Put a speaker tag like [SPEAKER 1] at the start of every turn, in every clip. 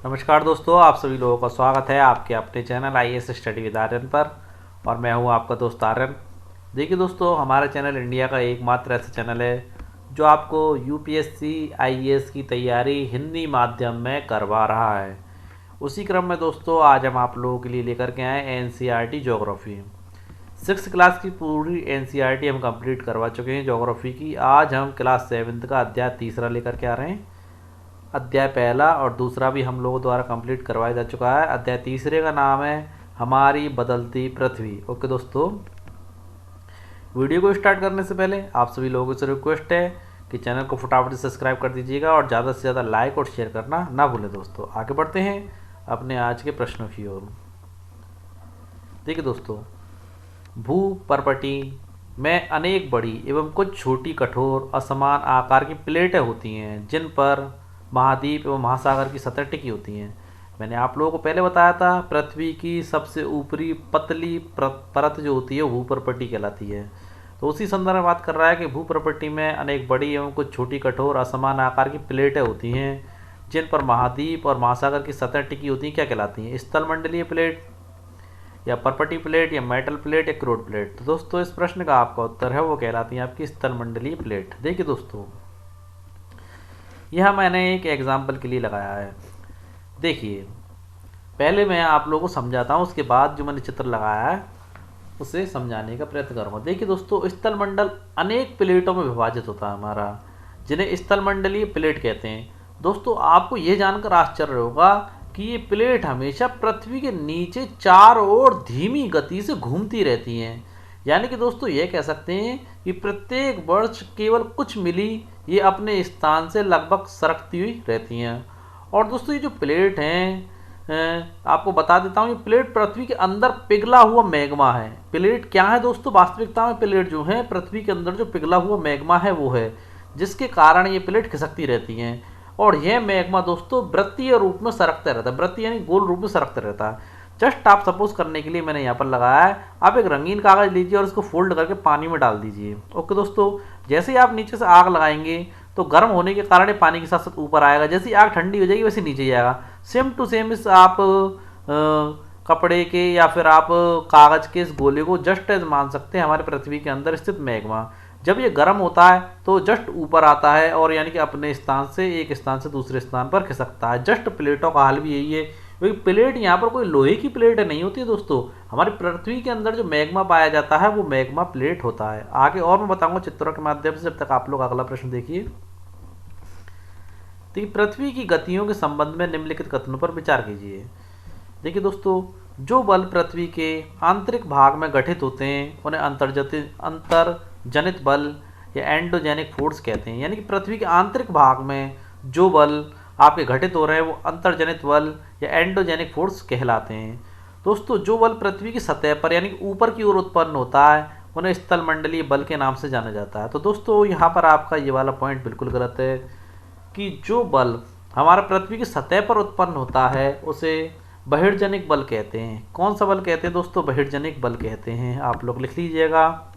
[SPEAKER 1] नमस्कार दोस्तों, आप सभी लोगों का स्वागत है आपके अपने channel IAS study with Aryan पर। और मैं हूं आपका दोस्त आर्यन। देखिए दोस्तों, हमारा चैनल इंडिया का एकमात्र ऐसा चैनल है जो आपको यूपीएससी आईएएस की तैयारी हिंदी माध्यम में करवा रहा है। उसी क्रम में दोस्तों आज हम आप लोगों के लिए लेकर के आए एनसीईआरटी ज्योग्राफी। 6th क्लास की पूरी एनसीईआरटी हम कंप्लीट करवा चुके हैं ज्योग्राफी की। आज हम क्लास 7th का अध्याय तीसरा लेकर के आ रहे हैं। अध्याय पहला और दूसरा भी हम लोगों द्वारा कंप्लीट करवाया जा चुका है। अध्याय तीसरे का नाम है हमारी बदलती पृथ्वी। ओके दोस्तों, वीडियो को स्टार्ट करने से पहले आप सभी लोगों से रिक्वेस्ट है कि चैनल को फटाफट से सब्सक्राइब कर दीजिएगा और ज़्यादा से ज़्यादा लाइक और शेयर करना ना भूलें। दोस्तों आगे बढ़ते हैं अपने आज के प्रश्नों की ओर। देखिए दोस्तों, भू परपटी में अनेक बड़ी एवं कुछ छोटी कठोर असमान आकार की प्लेटें होती हैं जिन पर महाद्वीप एवं महासागर की सतह टिकी होती हैं। मैंने आप लोगों को पहले बताया था पृथ्वी की सबसे ऊपरी पतली परत जो होती है वो भूपर्पटी कहलाती है। तो उसी संदर्भ में बात कर रहा है कि भूपर्पटी में अनेक बड़ी एवं कुछ छोटी कठोर असमान आकार की प्लेटें होती हैं जिन पर महाद्वीप और महासागर की सतह टिकी होती हैं। क्या कहलाती हैं? स्थलमंडलीय प्लेट या पर्पटी प्लेट या मेटल प्लेट या क्रोड प्लेट। तो दोस्तों इस प्रश्न का आपका उत्तर है वो कहलाती है आपकी स्थलमंडलीय प्लेट। देखिए दोस्तों, यह मैंने एक एग्जाम्पल के लिए लगाया है। देखिए, पहले मैं आप लोगों को समझाता हूँ, उसके बाद जो मैंने चित्र लगाया है उसे समझाने का प्रयत्न करूँगा। देखिए दोस्तों, स्थलमंडल अनेक प्लेटों में विभाजित होता है हमारा, जिन्हें स्थलमंडलीय प्लेट कहते हैं। दोस्तों आपको ये जानकर आश्चर्य होगा कि ये प्लेट हमेशा पृथ्वी के नीचे चारों ओर धीमी गति से घूमती रहती हैं। यानी कि दोस्तों ये कह सकते हैं कि प्रत्येक वर्ष केवल कुछ मिली ये अपने स्थान से लगभग सरकती हुई रहती हैं। और दोस्तों ये जो प्लेट हैं आपको बता देता हूँ, ये प्लेट पृथ्वी के अंदर पिघला हुआ मैग्मा है। प्लेट क्या है दोस्तों? वास्तविकता में प्लेट जो है पृथ्वी के अंदर जो पिघला हुआ मैग्मा है वो है, जिसके कारण ये प्लेट खिसकती रहती हैं। और यह मैग्मा दोस्तों वृत्तीय रूप में सरकता रहता है। वृत्तीय यानी गोल रूप में सरकता रहता है। जस्ट आप सपोज करने के लिए मैंने यहाँ पर लगाया है, आप एक रंगीन कागज लीजिए और इसको फोल्ड करके पानी में डाल दीजिए। ओके दोस्तों, जैसे ही आप नीचे से आग लगाएंगे तो गर्म होने के कारण ये पानी के साथ साथ ऊपर आएगा। जैसे ही आग ठंडी हो जाएगी वैसे नीचे जाएगा। सेम टू सेम इस आप कपड़े के या फिर आप कागज के इस गोले को जस्ट एज मान सकते हैं हमारे पृथ्वी के अंदर स्थित मैग्मा। जब ये गर्म होता है तो जस्ट ऊपर आता है और यानी कि अपने स्थान से एक स्थान से दूसरे स्थान पर खिसकता है। जस्ट प्लेटों का हाल भी यही है, क्योंकि प्लेट यहाँ पर कोई लोहे की प्लेट नहीं होती है दोस्तों। हमारी पृथ्वी के अंदर जो मैग्मा पाया जाता है वो मैग्मा प्लेट होता है। आगे और मैं बताऊंगा चित्रों के माध्यम से। जब तक आप लोग अगला प्रश्न देखिए। देखिए, पृथ्वी की गतियों के संबंध में निम्नलिखित कथनों पर विचार कीजिए। देखिए दोस्तों, जो बल पृथ्वी के आंतरिक भाग में गठित होते हैं उन्हें अंतर्जनित बल या एंडोजेनिक फोर्स कहते हैं। यानी कि पृथ्वी के आंतरिक भाग में जो बल आपके घटित हो रहे हैं वो अंतर्जनित बल या एंडोजेनिक फोर्स कहलाते हैं। दोस्तों जो बल पृथ्वी की सतह पर यानी कि ऊपर की ओर उत्पन्न होता है उन्हें स्थलमंडलीय बल के नाम से जाना जाता है। तो दोस्तों यहाँ पर आपका ये वाला पॉइंट बिल्कुल गलत है कि जो बल हमारा पृथ्वी की सतह पर उत्पन्न होता है उसे बहिर्जनिक बल कहते हैं। कौन सा बल कहते हैं दोस्तों? बहिर्जनिक बल कहते हैं। आप लोग लिख लीजिएगा,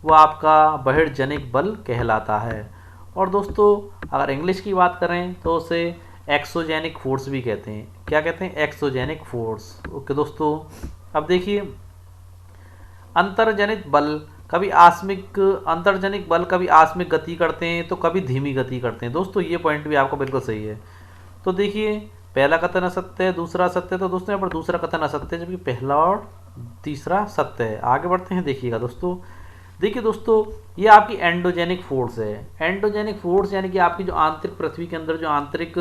[SPEAKER 1] वो आपका बहिर्जनिक बल कहलाता है। और दोस्तों अगर इंग्लिश की बात करें तो उसे एक्सोजेनिक फोर्स भी कहते हैं। क्या कहते हैं? Exogenic force. ओके दोस्तों, अब देखिए, अंतर्जनित बल कभी आस्मिक गति करते हैं तो कभी धीमी गति करते हैं। दोस्तों ये पॉइंट भी आपका बिल्कुल सही है। तो देखिए, पहला कथन असत्य है, दूसरा सत्य है। तो दोस्तों यहाँ पर दूसरा कथन असत्य है जबकि पहला और तीसरा सत्य है। आगे बढ़ते हैं, देखिएगा दोस्तों। देखिए दोस्तों, ये आपकी एंडोजेनिक फोर्स है। एंडोजेनिक फोर्स यानी कि आपकी जो आंतरिक पृथ्वी के अंदर जो आंतरिक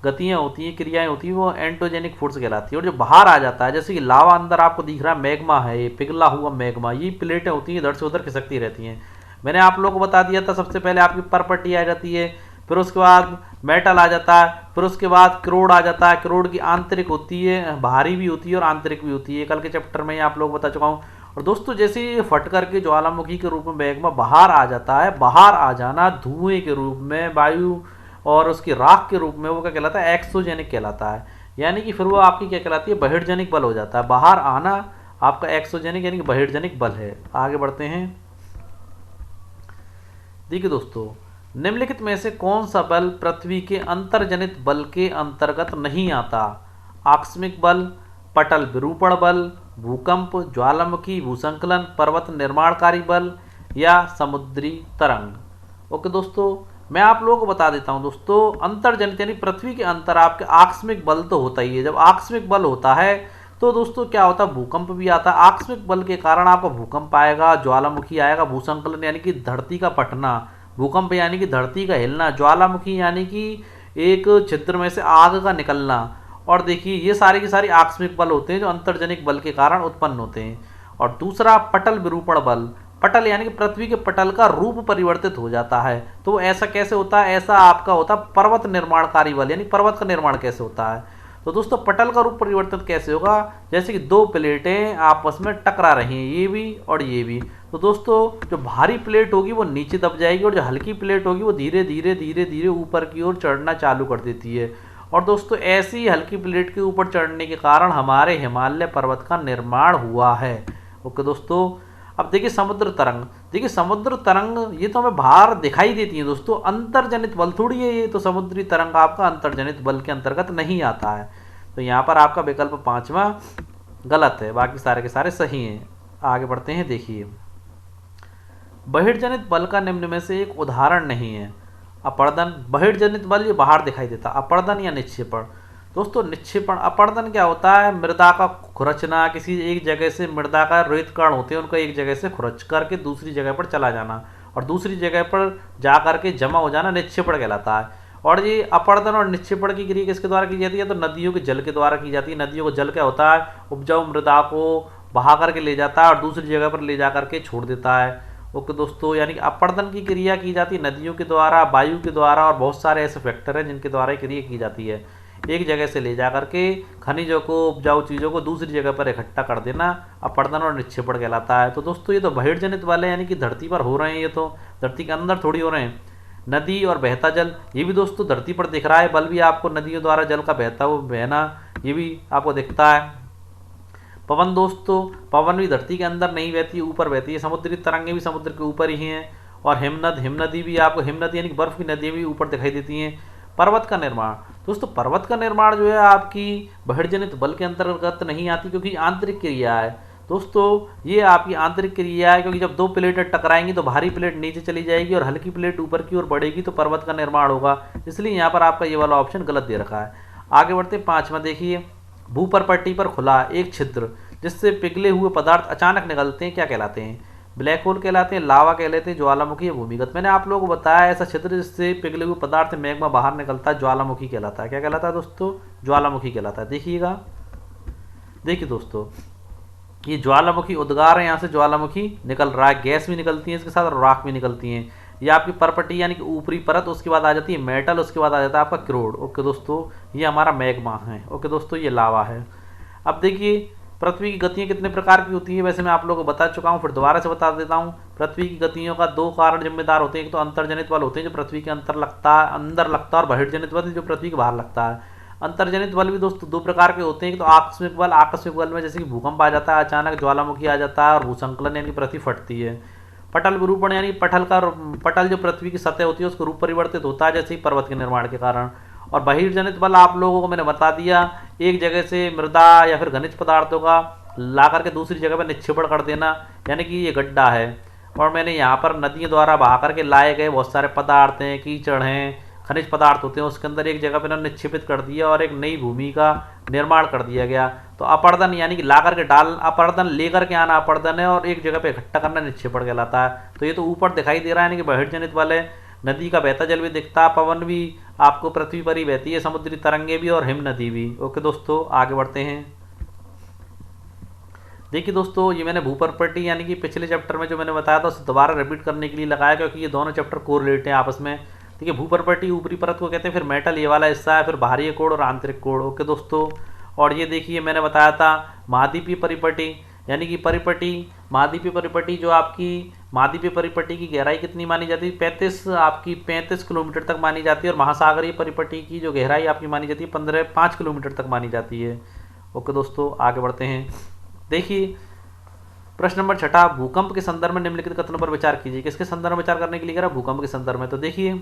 [SPEAKER 1] गतियाँ होती हैं, क्रियाएं होती हैं, वो एंडोजेनिक फोर्स कहलाती है। और जो बाहर आ जाता है, जैसे कि लावा अंदर आपको दिख रहा है मैग्मा है, ये पिघला हुआ मैग्मा, ये प्लेटें होती हैं इधर से उधर खिसकती रहती हैं। मैंने आप लोगों को बता दिया था सबसे पहले आपकी पर्पटी आ जाती है, फिर उसके बाद मेटल आ जाता है, फिर उसके बाद क्रोड आ जाता है। क्रोड की आंतरिक होती है, बाहरी भी होती है और आंतरिक भी होती है। कल के चैप्टर में आप लोग बता चुका हूँ। और दोस्तों जैसे ये फट करके ज्वालामुखी के रूप में मैग्मा बाहर आ जाता है, बाहर आ जाना धुएं के रूप में, वायु और उसकी राख के रूप में, वो क्या कहलाता है? एक्सोजेनिक कहलाता है। यानी कि फिर वो आपकी क्या कहलाती है? बहिर्जनिक बल हो जाता है। बाहर आना आपका एक्सोजेनिक यानी कि बहिर्जनिक बल है। आगे बढ़ते हैं। देखिए दोस्तों, निम्नलिखित में से कौन सा बल पृथ्वी के अंतर्जनित बल के अंतर्गत नहीं आता? आकस्मिक बल, पटल विरूपण बल, भूकंप, ज्वालामुखी भूसंकलन, पर्वत निर्माणकारी बल या समुद्री तरंग। ओके दोस्तों, मैं आप लोगों को बता देता हूं दोस्तों, अंतर्जनित यानी पृथ्वी के अंतर आपके आकस्मिक बल तो होता ही है। जब आकस्मिक बल होता है तो दोस्तों क्या होता है, भूकंप भी आता है। आकस्मिक बल के कारण आपका भूकंप आएगा, ज्वालामुखी आएगा, भूसंकलन यानी कि धरती का फटना, भूकंप यानी कि धरती का हिलना, ज्वालामुखी यानी कि एक छिद्र में से आग का निकलना। और देखिए ये सारे के सारे आकस्मिक बल होते हैं जो अंतर्जनिक बल के कारण उत्पन्न होते हैं। और दूसरा पटल विरूपण बल, पटल यानी कि पृथ्वी के पटल का रूप परिवर्तित हो जाता है। तो ऐसा कैसे होता है? ऐसा आपका होता है पर्वत निर्माणकारी बल, यानी पर्वत का निर्माण कैसे होता है। तो दोस्तों पटल का रूप परिवर्तित कैसे होगा? जैसे कि दो प्लेटें आपस में टकरा रही हैं, ये भी और ये भी। तो दोस्तों जो भारी प्लेट होगी वो नीचे दब जाएगी और जो हल्की प्लेट होगी वो धीरे धीरे धीरे धीरे ऊपर की ओर चढ़ना चालू कर देती है। और दोस्तों ऐसी हल्की प्लेट के ऊपर चढ़ने के कारण हमारे हिमालय पर्वत का निर्माण हुआ है। ओके दोस्तों, अब देखिए समुद्र तरंग। देखिए समुद्र तरंग ये तो हमें बाहर दिखाई देती है दोस्तों, अंतर्जनित बल थोड़ी है ये। तो समुद्री तरंग आपका अंतर्जनित बल के अंतर्गत नहीं आता है। तो यहाँ पर आपका विकल्प 5वां गलत है, बाकी सारे के सारे सही हैं। आगे बढ़ते हैं। देखिए बहिर्जनित बल का निम्न में से एक उदाहरण नहीं है। अपर्दन, बहिर्जनित बल ये बाहर दिखाई देता। अपर्दन या निक्षेपण। दोस्तों निक्षेपण, अपर्दन क्या होता है? मृदा का खुरचना, किसी एक जगह से मृदा का रेत कण होते हैं उनका एक जगह से खुरच करके दूसरी जगह पर चला जाना और दूसरी जगह पर जा करके जमा हो जाना निक्षेपण कहलाता है। और ये अपर्दन और निक्षेपण की क्रिया किसके द्वारा की जाती है? तो नदियों के जल के द्वारा की जाती है। नदियों का जल क्या होता है? उपजाऊ मृदा को बहा करके ले जाता है और दूसरी जगह पर ले जा करके छोड़ देता है। ओके दोस्तों, यानी कि अपर्दन की क्रिया की जाती है नदियों के द्वारा, वायु के द्वारा और बहुत सारे ऐसे फैक्टर हैं जिनके द्वारा ये क्रिया की जाती है। एक जगह से ले जा करके खनिजों को, उपजाऊ चीज़ों को दूसरी जगह पर इकट्ठा कर देना अपर्दन और निक्षेपण कहलाता है। तो दोस्तों ये तो बहिर्जनित वाले यानी कि धरती पर हो रहे हैं, ये तो धरती के अंदर थोड़ी हो रहे हैं। नदी और बहता जल, ये भी दोस्तों धरती पर दिख रहा है, बल भी आपको नदियों द्वारा जल का बहता हुआ बहना ये भी आपको दिखता है। पवन दोस्तों, पवन भी धरती के अंदर नहीं बहती, ऊपर बहती है। समुद्री तरंगे भी समुद्र के ऊपर ही हैं। और हिमनद, हिमनदी भी आपको, हिमनदी यानी कि बर्फ की नदियाँ भी ऊपर दिखाई देती हैं। पर्वत का निर्माण, दोस्तों पर्वत का निर्माण जो है आपकी बहिर्जनित बल के अंतर्गत नहीं आती क्योंकि आंतरिक क्रिया है। दोस्तों ये आपकी आंतरिक क्रिया है, क्योंकि जब दो प्लेटें टकराएंगी तो भारी प्लेट नीचे चली जाएगी और हल्की प्लेट ऊपर की ओर बढ़ेगी तो पर्वत का निर्माण होगा। इसलिए यहाँ पर आपका ये वाला ऑप्शन गलत दे रखा है। आगे बढ़ते 5वां देखिए, भूपरपट्टी पर खुला एक छिद्र जिससे पिघले हुए पदार्थ अचानक निकलते हैं क्या कहलाते हैं? ब्लैक होल कहलाते हैं, लावा कहलाते हैं, ज्वालामुखी या भूमिगत। मैंने आप लोगों को बताया ऐसा छिद्र जिससे पिघले हुए पदार्थ मैग्मा बाहर निकलता है, ज्वालामुखी कहलाता है। क्या कहलाता है दोस्तों? ज्वालामुखी कहलाता है। देखिएगा, देखिए दोस्तों ये ज्वालामुखी उद्गार है, यहाँ से ज्वालामुखी निकल रहा है, गैस भी निकलती है इसके साथ और राख भी निकलती है। ये आपकी परपट्टी यानी कि ऊपरी परत, उसके बाद आ जाती है मेटल, उसके बाद आ जाता है आपका क्रोड। ओके दोस्तों, ये हमारा मैग्मा है। ओके दोस्तों, ये लावा है। अब देखिए पृथ्वी की गतियाँ कितने प्रकार की होती हैं, वैसे मैं आप लोगों को बता चुका हूँ, फिर दोबारा से बता देता हूँ। पृथ्वी की गतियों का दो कारण जिम्मेदार होते हैं, एक तो अंतर्जनित बल होते हैं जो पृथ्वी के अंदर लगता है और बहिर्जनित बल जो पृथ्वी के बाहर लगता है। अंतर्जनित बल भी दोस्तों दो प्रकार के होते हैं, एक तो आकस्मिक बल। आकस्मिक बल में जैसे कि भूकंप आ जाता है, अचानक ज्वालामुखी आ जाता है और भूसंकलन यानी पृथ्वी फटती है। पटल विरूपण यानी पटल जो पृथ्वी की सतह होती है उसको रूप परिवर्तित होता है, जैसे कि पर्वत के निर्माण के कारण। और बहिर्जनित बल आप लोगों को मैंने बता दिया, एक जगह से मृदा या फिर खनिज पदार्थों का ला करके दूसरी जगह पर निक्षेपण कर देना, यानी कि ये गड्ढा है। और मैंने यहाँ पर नदियों द्वारा बहा करके लाए गए बहुत सारे पदार्थ हैं, कीचड़ हैं, खनिज पदार्थ होते हैं, उसके अंदर एक जगह पर इन्होंने निक्षेपित कर दिया और एक नई भूमि का निर्माण कर दिया गया। तो अपर्दन यानी कि ला करके डाल, अपर्दन लेकर के आना अपर्दन है, और एक जगह पे इकट्ठा करना निक्षेपण कहलाता है। तो ये तो ऊपर दिखाई दे रहा है यानी कि बहिर्जनित बल है। नदी का बहता जल भी दिखता है, पवन भी आपको पृथ्वी पर ही बहती है, समुद्री तरंगे भी और हिम नदी भी। ओके दोस्तों, आगे बढ़ते हैं। देखिए दोस्तों, ये मैंने भूपरपट्टी यानी कि पिछले चैप्टर में जो मैंने बताया था उसे दोबारा रिपीट करने के लिए लगाया, क्योंकि ये दोनों चैप्टर कोरिलेट हैं आपस में। ठीक है, भूपरपट्टी ऊपरी परत को कहते हैं, फिर मेटल ये वाला हिस्सा है, फिर बाहरी कोण और आंतरिक कोण। ओके दोस्तों, और ये देखिए मैंने बताया था महाद्वीपीय परिपट्टी यानी कि परिपट्टी, महाद्वीपीय परिपट्टी जो आपकी महाद्वीपीय परिपट्टी की गहराई कितनी मानी जाती है? 35 किलोमीटर तक मानी जाती है। और महासागरीय परिपट्टी की जो गहराई आपकी मानी जाती है 5 किलोमीटर तक मानी जाती है। ओके दोस्तों, आगे बढ़ते हैं। देखिए प्रश्न नंबर 6, भूकंप के संदर्भ में निम्नलिखित कथनों पर विचार कीजिए। किसके संदर्भ में विचार करने के लिए कह रहा है? भूकंप के संदर्भ में। तो देखिए,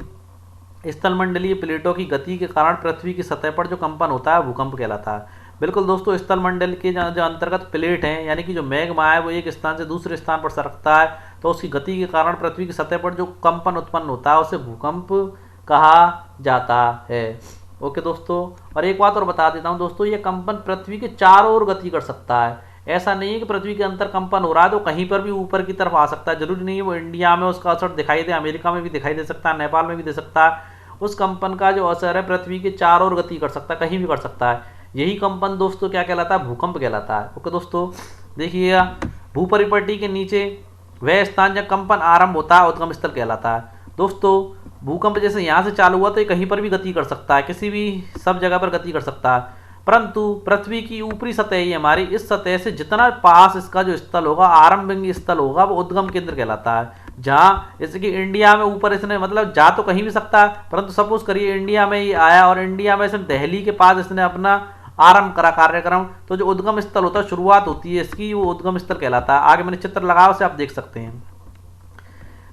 [SPEAKER 1] स्थलमंडलीय प्लेटों की गति के कारण पृथ्वी की सतह पर जो कंपन होता है भूकंप कहलाता है। बिल्कुल दोस्तों, स्थलमंडल के जो अंतर्गत प्लेट हैं, यानी कि जो मैग्मा है वो एक स्थान से दूसरे स्थान पर सरकता है, तो उसकी गति के कारण पृथ्वी की सतह पर जो कंपन उत्पन्न होता है उसे भूकंप कहा जाता है। ओके दोस्तों, और एक बात और बता देता हूँ दोस्तों, ये कंपन पृथ्वी के चारों ओर गति कर सकता है। ऐसा नहीं है कि पृथ्वी के अंदर कंपन हो रहा है तो कहीं पर भी ऊपर की तरफ आ सकता है, जरूरी नहीं है वो इंडिया में उसका असर दिखाई दे, अमेरिका में भी दिखाई दे सकता है, नेपाल में भी दे सकता है। उस कंपन का जो असर है पृथ्वी के चारों ओर गति कर सकता है, कहीं भी कर सकता है। यही कंपन दोस्तों क्या कहलाता है? भूकंप कहलाता है। ओके दोस्तों, देखिएगा, भूपरिपट्टी के नीचे वह स्थान जब कंपन आरंभ होता है उद्गम स्थल कहलाता है। दोस्तों, भूकंप जैसे यहाँ से चालू हुआ तो ये कहीं पर भी गति कर सकता है, किसी भी सब जगह पर गति कर सकता है, परंतु पृथ्वी की ऊपरी सतह ही हमारी, इस सतह से जितना पास इसका जो स्थल होगा, आरंभिक स्थल होगा, वो उद्गम केंद्र कहलाता है। जहाँ जैसे कि इंडिया में ऊपर इसने मतलब जा तो कहीं भी सकता है, परंतु सपोज करिए इंडिया में ये आया और इंडिया में इसने दिल्ली के पास इसने अपना आरंभ करा कार्यक्रम, तो जो उद्गम स्थल होता है, शुरुआत होती है इसकी, वो उद्गम स्थल कहलाता है। आगे मैंने चित्र लगाया उसे आप देख सकते हैं।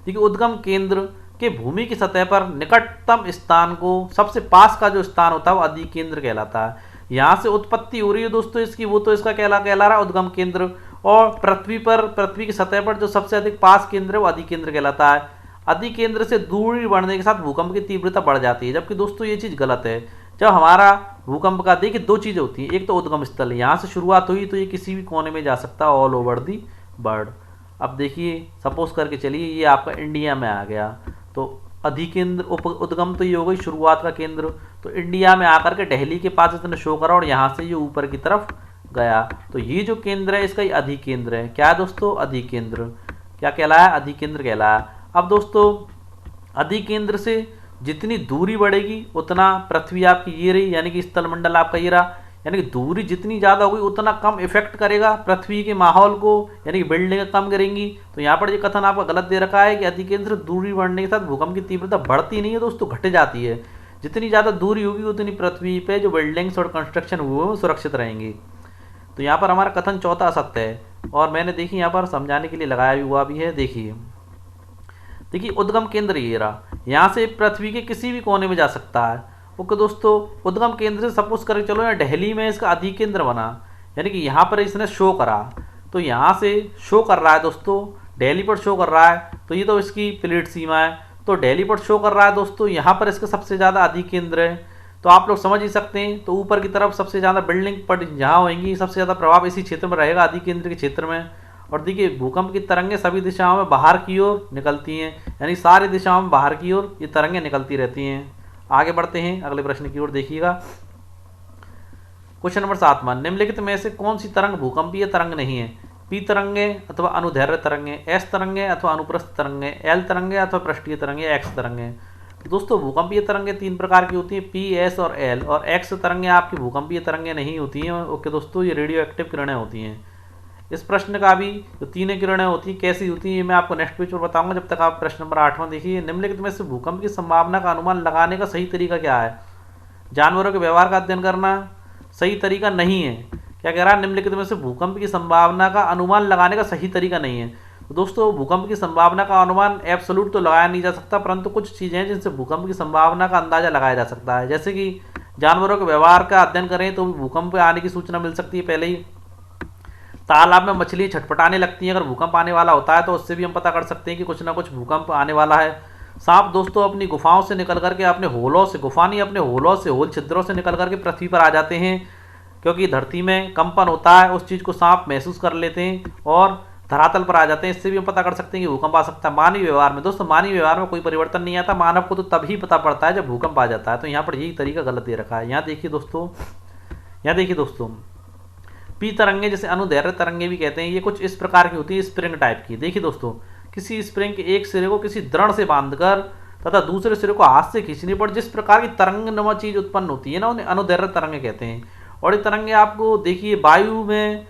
[SPEAKER 1] देखिए, उद्गम केंद्र के भूमि की सतह पर निकटतम स्थान को, सबसे पास का जो स्थान होता है वो अधिकेंद्र कहलाता है। यहाँ से उत्पत्ति हो रही है दोस्तों इसकी, वो तो इसका कहला रहा है उद्गम केंद्र, और पृथ्वी की सतह पर जो सबसे अधिक पास केंद्र है वो अधिकेंद्र कहलाता है। अधिकेंद्र से दूरी बढ़ने के साथ भूकंप की तीव्रता बढ़ जाती है, जबकि दोस्तों ये चीज़ गलत है। जब हमारा भूकंप का, देखिए, दो चीज़ें होती हैं, एक तो उद्गम स्थल, यहाँ से शुरुआत हुई तो ये किसी भी कोने में जा सकता है, ऑल ओवर दी वर्ल्ड। अब देखिए, सपोज करके चलिए ये आपका इंडिया में आ गया, तो अधिकेंद्र उद्गम तो ये हो गई शुरुआत का केंद्र, तो इंडिया में आकर के दिल्ली के पास इसने शो करा और यहाँ से ये ऊपर की तरफ गया, तो ये जो केंद्र है इसका ये अधिकेंद्र है। क्या है दोस्तों? अधिकेंद्र। क्या कहलाया? अधिकेंद्र कहलाया। अब दोस्तों, अधिकेंद्र से जितनी दूरी बढ़ेगी उतना पृथ्वी आपकी ये रही, यानी कि स्थलमंडल आपका ये रहा, यानी कि दूरी जितनी ज़्यादा होगी उतना कम इफेक्ट करेगा पृथ्वी के माहौल को, यानी कि बिल्डिंगें कम करेंगी। तो यहाँ पर ये कथन आपका गलत दे रखा है कि अधिकेंद्र दूरी बढ़ने के साथ भूकंप की तीव्रता बढ़ती नहीं है दोस्तों, घट जाती है। जितनी ज़्यादा दूरी होगी उतनी पृथ्वी पे जो बिल्डिंग्स और कंस्ट्रक्शन हुए वो सुरक्षित रहेंगी। तो यहाँ पर हमारा कथन चौथा असत्य है, और मैंने देखिए यहाँ पर समझाने के लिए लगाया हुआ भी है। देखिए, उद्गम केंद्र ये रहा, यहाँ से पृथ्वी के किसी भी कोने में जा सकता है। ओके दोस्तों, उद्गम केंद्र से सपोज करके चलो यहाँ दिल्ली में इसका अधिकेंद्र बना, यानी कि यहाँ पर इसने शो करा, तो यहाँ से शो कर रहा है दोस्तों, दिल्ली पर शो कर रहा है, तो ये तो इसकी प्लेट सीमा है, तो दिल्ली पर शो कर रहा है दोस्तों, यहाँ पर इसका सबसे ज़्यादा अधिकेंद्र है। तो आप लोग समझ ही सकते हैं, तो ऊपर की तरफ सबसे ज़्यादा बिल्डिंग पर जहाँ होंगी सबसे ज़्यादा प्रभाव इसी क्षेत्र में रहेगा, अधिकेंद्र के क्षेत्र में। और देखिए, भूकंप की तरंगें सभी दिशाओं में बाहर की ओर निकलती हैं, यानी सारी दिशाओं में बाहर की ओर ये तरंगें निकलती रहती हैं। आगे बढ़ते हैं अगले प्रश्न की ओर, देखिएगा। क्वेश्चन नंबर 7, निम्नलिखित में से कौन सी तरंग भूकंपीय तरंग नहीं है? पी तरंगे अथवा अनुदैर्घ्य तरंगे, एस तरंगे अथवा अनुप्रस्थ तरंगे, एल तरंगे अथवा पृष्ठीय तरंगे, एक्स तरंगे। तो दोस्तों, भूकंपीय तरंगे 3 प्रकार की होती हैं, पी, एस और एल, और एक्स तरंगे आपकी भूकंपीय तरंगे नहीं होती हैं। ओके दोस्तों, ये रेडियो एक्टिव किरणें होती हैं। इस प्रश्न का भी जो 3 किरणें होती हैं कैसी होती हैं ये मैं आपको नेक्स्ट पेज पर बताऊंगा। जब तक आप प्रश्न नंबर 8वां देखिए, निम्नलिखित में से भूकंप की संभावना का अनुमान लगाने का सही तरीका क्या है? जानवरों के व्यवहार का अध्ययन करना सही तरीका नहीं है। क्या कह रहा है? निम्नलिखित में से भूकंप की संभावना का अनुमान लगाने का सही तरीका नहीं है। तो दोस्तों, भूकंप की संभावना का अनुमान एब्सोल्यूट तो लगाया नहीं जा सकता, परंतु कुछ चीज़ें हैं जिनसे भूकंप की संभावना का अंदाजा लगाया जा सकता है। जैसे कि जानवरों के व्यवहार का अध्ययन करें तो भूकंप आने की सूचना मिल सकती है पहले ही। तालाब में मछली छटपटाने लगती है, अगर भूकंप आने वाला होता है तो उससे भी हम पता कर सकते हैं कि कुछ ना कुछ भूकंप आने वाला है। सांप दोस्तों अपनी गुफाओं से निकल करके, अपने होलों से, गुफा नहीं, अपने होलों से, होल छिद्रों से निकल करके पृथ्वी पर आ जाते हैं, क्योंकि धरती में कंपन होता है, उस चीज़ को सांप महसूस कर लेते हैं और धरातल पर आ जाते हैं। इससे भी हम पता कर सकते हैं कि भूकंप आ सकता है। मानवीय व्यवहार में दोस्तों, मानवीय व्यवहार में कोई परिवर्तन नहीं आता, मानव को तो तभी पता पड़ता है जब भूकंप आ जाता है। तो यहाँ पर यही तरीका गलत दे रखा है। यहाँ देखिए दोस्तों, पी तरंगे, जैसे अनुदैर्घ्य तरंगे भी कहते हैं, ये कुछ इस प्रकार की होती है, स्प्रिंग टाइप की। देखिए दोस्तों, किसी स्प्रिंग के एक सिरे को किसी दृढ़ से बांधकर तथा दूसरे सिरे को हाथ से खींचने पर जिस प्रकार की तरंगनुमा चीज उत्पन्न होती है ना, उन्हें अनुदैर्घ्य तरंगे कहते हैं। और ये तरंगे आपको देखिए वायु में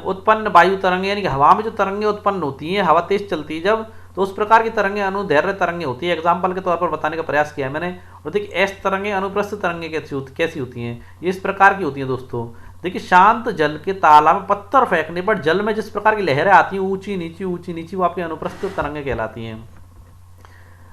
[SPEAKER 1] उत्पन्न वायु तरंगे, यानी कि हवा में जो तरंगे उत्पन्न होती हैं, हवा तेज चलती है जब, तो उस प्रकार की तरंगे अनुदैर्घ्य तरंगे होती है। एग्जाम्पल के तौर पर बताने का प्रयास किया है मैंने। और देखिए, एस तरंगे अनुप्रस्थ तरंगे कैसी होती हैं, ये इस प्रकार की होती हैं दोस्तों। देखिए शांत जल के तालाब में पत्थर फेंकने पर जल में जिस प्रकार की लहरें आती हैं ऊंची नीची वो आपकी अनुप्रस्थ तरंगें कहलाती हैं।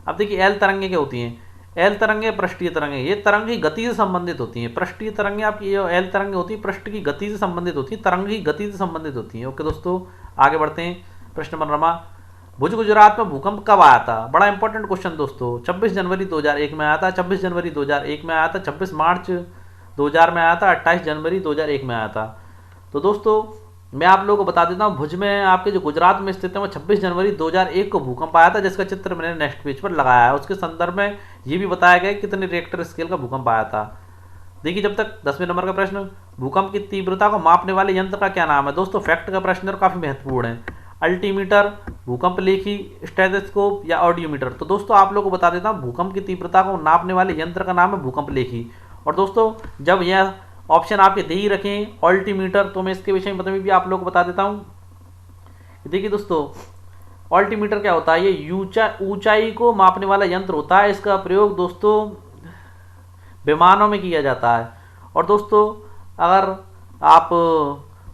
[SPEAKER 1] अब देखिए एल तरंगें क्या होती हैं, एल तरंगें पृष्ठीय तरंगें, ये तरंग की गति से संबंधित होती हैं। पृष्ठीय तरंगें आपकी ये एल तरंगें होती है पृष्ठ की गति से संबंधित होती है, तरंग की गति से संबंधित होती हैं। ओके दोस्तों आगे बढ़ते हैं। प्रश्न नंबर 9, भुज गुजरात में भूकंप कब आया था? बड़ा इंपॉर्टेंट क्वेश्चन दोस्तों। 26 जनवरी 2001 में आया था, 26 जनवरी 2001 में आया था, 26 मार्च 2000 में आया था, 28 जनवरी 2001 में आया था। तो दोस्तों मैं आप लोगों को बता देता हूँ, भुज में आपके जो गुजरात में स्थित है वो 26 जनवरी 2001 को भूकंप आया था, जिसका चित्र मैंने नेक्स्ट पेज पर लगाया है। उसके संदर्भ में ये भी बताया गया कितने रिएक्टर स्केल का भूकंप आया था। देखिए जब तक 10वें नंबर का प्रश्न, भूकंप की तीव्रता को मापने वाले यंत्र का क्या नाम है? दोस्तों फैक्ट का प्रश्न और काफी महत्वपूर्ण है। अल्टीमीटर, भूकंप लेखी, स्टेथोस्कोप या ऑडियोमीटर? तो दोस्तों आप लोगों को बता देता हूँ, भूकंप की तीव्रता को नापने वाले यंत्र का नाम है भूकंप लेखी। और दोस्तों जब यह ऑप्शन आपके दे ही रखें ऑल्टीमीटर, तो मैं इसके विषय में भी आप लोगों को बता देता हूँ। देखिए दोस्तों ऑल्टीमीटर क्या होता है? ये ऊंचाई को मापने वाला यंत्र होता है। इसका प्रयोग दोस्तों विमानों में किया जाता है। और दोस्तों अगर आप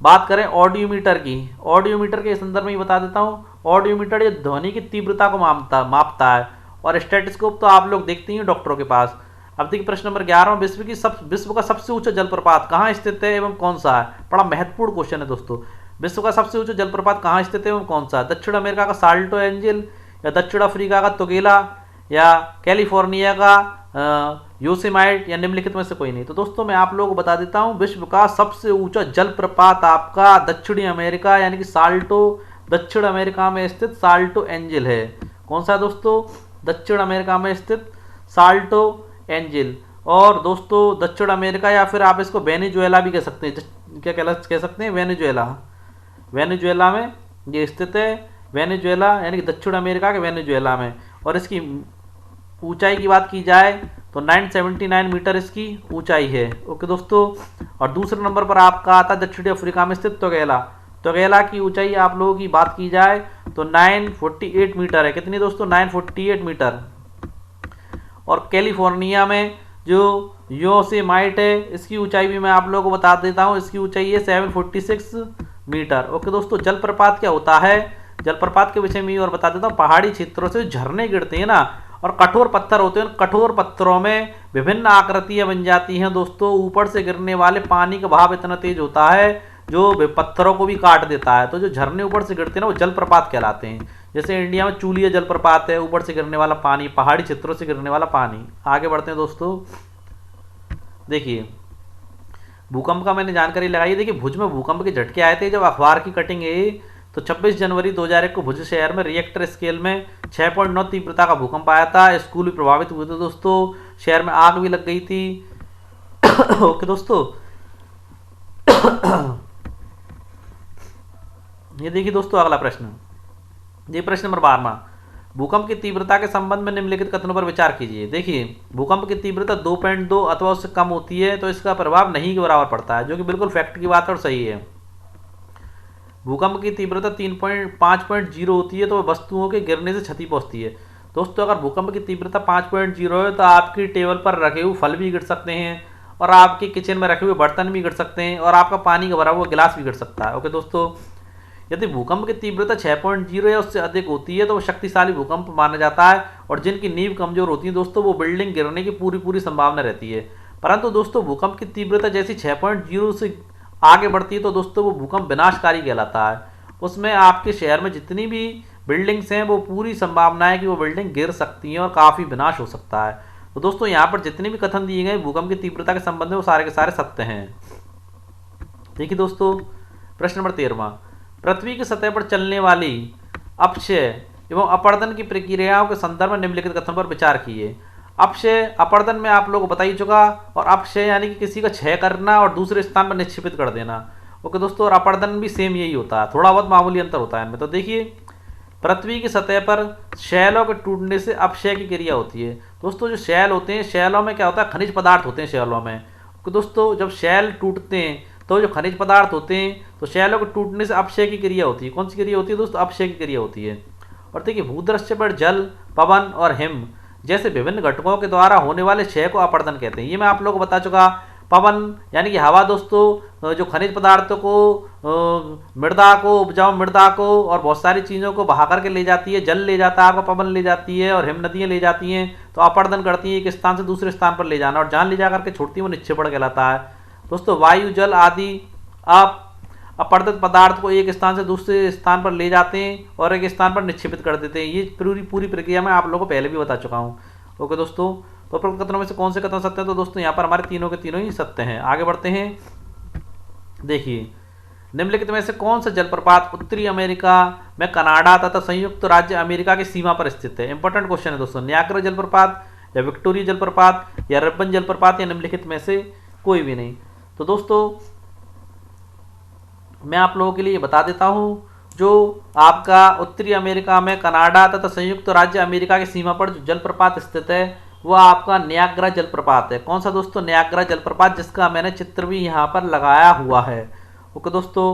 [SPEAKER 1] बात करें ऑडियोमीटर की, ऑडियोमीटर के संदर्भ में ही बता देता हूँ। ऑडियोमीटर ये ध्वनि की तीव्रता को मापता है। और स्टेथोस्कोप तो आप लोग देखते ही हैं डॉक्टरों के पास। अब देखिए प्रश्न नंबर 11, विश्व का सबसे ऊंचा जलप्रपात कहाँ स्थित है एवं कौन सा है? बड़ा महत्वपूर्ण क्वेश्चन है दोस्तों। विश्व का सबसे ऊंचा जलप्रपात कहाँ स्थित है एवं कौन सा है? दक्षिण अमेरिका का साल्टो एंजिल, या दक्षिण अफ्रीका का तुगेला, या कैलिफोर्निया का योसेमाइट, या निम्नलिखित में से कोई नहीं? तो दोस्तों मैं आप लोगों को बता देता हूँ, विश्व का सबसे ऊंचा जलप्रपात आपका दक्षिणी अमेरिका यानी कि साल्टो, दक्षिण अमेरिका में स्थित साल्टो एंजिल है। कौन सा है दोस्तों? दक्षिण अमेरिका में स्थित साल्टो एंजिल। और दोस्तों दक्षिण अमेरिका, या फिर आप इसको वेनेजुएला भी कह सकते हैं। क्या कह सकते हैं? वेनेजुएला। वेनेजुएला में ये स्थित है, वेनेजुएला यानी कि दक्षिण अमेरिका के वेनेजुएला में। और इसकी ऊंचाई की बात की जाए तो 979 मीटर इसकी ऊंचाई है। ओके दोस्तों। और दूसरे नंबर पर आपका आता है दक्षिणी अफ्रीका में स्थित तुगेला। तुगेला की ऊंचाई आप लोगों की बात की जाए तो 948 मीटर है। कितनी दोस्तों? 948 मीटर। और कैलिफोर्निया में जो योसेमाइट है, इसकी ऊंचाई भी मैं आप लोगों को बता देता हूं, इसकी ऊंचाई है 746 मीटर। ओके दोस्तों। जलप्रपात क्या होता है? जलप्रपात के विषय में और बता देता हूँ। पहाड़ी क्षेत्रों से झरने गिरते हैं ना, और कठोर पत्थर होते हैं, कठोर पत्थरों में विभिन्न आकृतियां बन जाती हैं दोस्तों। ऊपर से गिरने वाले पानी का बहाव इतना तेज होता है जो पत्थरों को भी काट देता है। तो जो झरने ऊपर से गिरते हैं ना वो जलप्रपात कहलाते हैं। जैसे इंडिया में चूलिया जलप्रपात है, ऊपर से गिरने वाला पानी, पहाड़ी क्षेत्रों से गिरने वाला पानी। आगे बढ़ते हैं दोस्तों। देखिए भूकंप का मैंने जानकारी लगाई। देखिए भुज में भूकंप के झटके आए थे जब अखबार की कटिंग है, तो 26 जनवरी 2001 को भुज शहर में रिएक्टर स्केल में 6.9 तीव्रता का भूकंप आया था। स्कूल भी प्रभावित हुए थे दोस्तों, शहर में आग भी लग गई थी। ओके दोस्तों। ये देखिए दोस्तों अगला प्रश्न, ये प्रश्न नंबर 12, भूकंप की तीव्रता के संबंध में निम्नलिखित कथनों पर विचार कीजिए। देखिए भूकंप की तीव्रता 2.2 अथवा उससे कम होती है तो इसका प्रभाव नहीं के बराबर पड़ता है, जो कि बिल्कुल फैक्ट की बात और सही है। भूकंप की तीव्रता 5.0 होती है तो वस्तुओं के गिरने से क्षति पहुंचती है। दोस्तों अगर भूकंप की तीव्रता 5.0 है तो आपकी टेबल पर रखे हुए फल भी गिर सकते हैं, और आपके किचन में रखे हुए बर्तन भी गिर सकते हैं, और आपका पानी का भरा हुआ गिलास भी गिर सकता है। ओके दोस्तों। यदि भूकंप की तीव्रता 6.0 या उससे अधिक होती है तो वो शक्तिशाली भूकंप माना जाता है, और जिनकी नींव कमजोर होती है दोस्तों वो बिल्डिंग गिरने की पूरी संभावना रहती है। परंतु दोस्तों भूकंप की तीव्रता जैसी 6.0 से आगे बढ़ती है तो दोस्तों वो भूकंप विनाशकारी कहलाता है। उसमें आपके शहर में जितनी भी बिल्डिंग्स हैं वो पूरी संभावना है कि वो बिल्डिंग गिर सकती हैं और काफ़ी विनाश हो सकता है। तो दोस्तों यहाँ पर जितने भी कथन दिए गए भूकंप की तीव्रता के संबंध में वो सारे के सारे सत्य हैं। देखिए दोस्तों प्रश्न नंबर 13, पृथ्वी की सतह पर चलने वाली अपक्षय एवं अपर्दन की प्रक्रियाओं के संदर्भ में निम्नलिखित कथनों पर विचार कीजिए। अपक्षय अपर्दन में आप लोगों को बता ही चुका, और अपक्षय यानी कि किसी का क्षय करना और दूसरे स्थान पर निक्षेपित कर देना। ओके दोस्तों। और अपर्दन भी सेम यही होता है, थोड़ा बहुत मामूली अंतर होता है इनमें। तो देखिए पृथ्वी की सतह पर शैलों के टूटने से अपक्षय की क्रिया होती है। दोस्तों जो शैल होते हैं, शैलों में क्या होता है? खनिज पदार्थ होते हैं शैलों में। तो दोस्तों जब शैल टूटते हैं तो जो खनिज पदार्थ होते हैं तो शैलों के टूटने से अपक्षय की क्रिया होती है। कौन सी क्रिया होती है दोस्तों? अपक्षय की क्रिया होती है। और देखिए भूदृश्य पर जल, पवन और हिम जैसे विभिन्न घटकों के द्वारा होने वाले क्षय को अपर्दन कहते हैं। ये मैं आप लोगों को बता चुका। पवन यानी कि हवा दोस्तों जो खनिज पदार्थों को, मृदा को, उपजाऊ मृदा को और बहुत सारी चीज़ों को बहा करके ले जाती है। जल ले जाता है आपका, पवन ले जाती है और हिम नदियाँ ले जाती हैं। तो अपर्दन करती हैं, एक स्थान से दूसरे स्थान पर ले जाना, और जहाँ ले जा करके छोड़ती है वो निक्षेपण कहलाता है। दोस्तों वायु, जल आदि आप अपरदित पदार्थ को एक स्थान से दूसरे स्थान पर ले जाते हैं और एक स्थान पर निक्षेपित कर देते हैं। ये पूरी प्रक्रिया मैं आप लोगों को पहले भी बता चुका हूँ। ओके दोस्तों, तो उपरोक्त कथनों में से कौन से कथन सत्य है? तो दोस्तों यहाँ पर हमारे तीनों के तीनों ही सत्य हैं। आगे बढ़ते हैं। देखिए, निम्नलिखित में से कौन सा जलप्रपात उत्तरी अमेरिका में कनाडा तथा संयुक्त राज्य अमेरिका की सीमा पर स्थित है? इंपॉर्टेंट क्वेश्चन है दोस्तों। नियाग्रा जलप्रपात या विक्टोरिया जलप्रपात या रिब्बन जलप्रपात या निम्नलिखित में से कोई भी नहीं। तो दोस्तों मैं आप लोगों के लिए बता देता हूं, जो आपका उत्तरी अमेरिका में कनाडा तथा संयुक्त राज्य अमेरिका की सीमा पर जो जलप्रपात स्थित है वह आपका नियाग्रा जलप्रपात है। कौन सा दोस्तों? नियाग्रा जलप्रपात, जिसका मैंने चित्र भी यहाँ पर लगाया हुआ है। ओके दोस्तों,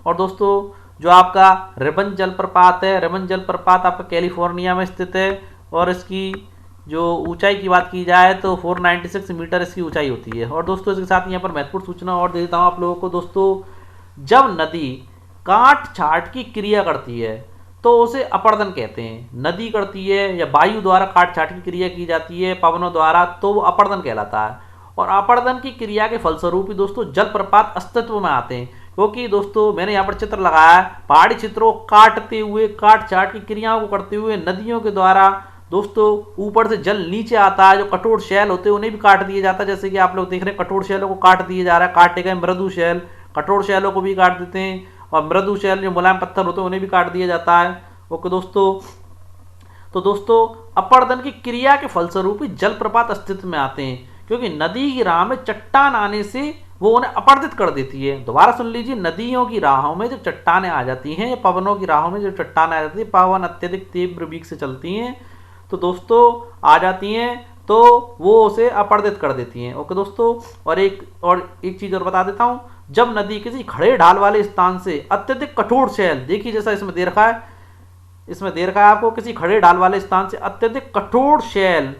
[SPEAKER 1] और दोस्तों जो आपका रिबन जलप्रपात है, रिबन जलप्रपात आपका कैलिफोर्निया में स्थित है और इसकी जो ऊंचाई की बात की जाए तो 496 मीटर इसकी ऊंचाई होती है। और दोस्तों इसके साथ यहाँ पर महत्वपूर्ण सूचना और दे देता हूँ आप लोगों को। दोस्तों जब नदी काट छाट की क्रिया करती है तो उसे अपरदन कहते हैं। नदी करती है या वायु द्वारा काट छाट की क्रिया की जाती है पवनों द्वारा, तो वो अपरदन कहलाता है। और अपरदन की क्रिया के फलस्वरूप ही दोस्तों जलप्रपात अस्तित्व में आते हैं। क्योंकि दोस्तों मैंने यहाँ पर चित्र लगाया है, पहाड़ी क्षेत्रों को काटते हुए, काट छाट की क्रियाओं को करते हुए नदियों के द्वारा दोस्तों ऊपर से जल नीचे आता है। जो कठोर शैल होते हैं उन्हें भी काट दिया जाता है, जैसे कि आप लोग देख रहे हैं कठोर शैलों को काट दिया जा रहा है। काटे गए मृदु शैल, कठोर शैलों को भी काट देते हैं, और मृदु शैल जो मुलायम पत्थर होते हैं उन्हें भी काट दिया जाता है। ओके दोस्तों, तो दोस्तों अपरदन की क्रिया के फलस्वरूप ही जलप्रपात अस्तित्व में आते हैं, क्योंकि नदी की राह में चट्टान आने से वो उन्हें अपरदित कर देती है। दोबारा सुन लीजिए, नदियों की राहों में जो चट्टानें आ जाती हैं या पवनों की राहों में जो चट्टानें आ जाती है, पवन अत्यधिक तीव्र वेग से चलती हैं तो दोस्तों आ जाती हैं तो वो उसे अपरदित कर देती हैं। ओके दोस्तों, और एक चीज और बता देता हूं, जब नदी किसी खड़े ढाल वाले स्थान से अत्यधिक कठोर शैल, देखिए जैसा इसमें दे रखा है, इसमें दे रखा है आपको, किसी खड़े ढाल वाले स्थान से अत्यधिक कठोर शैल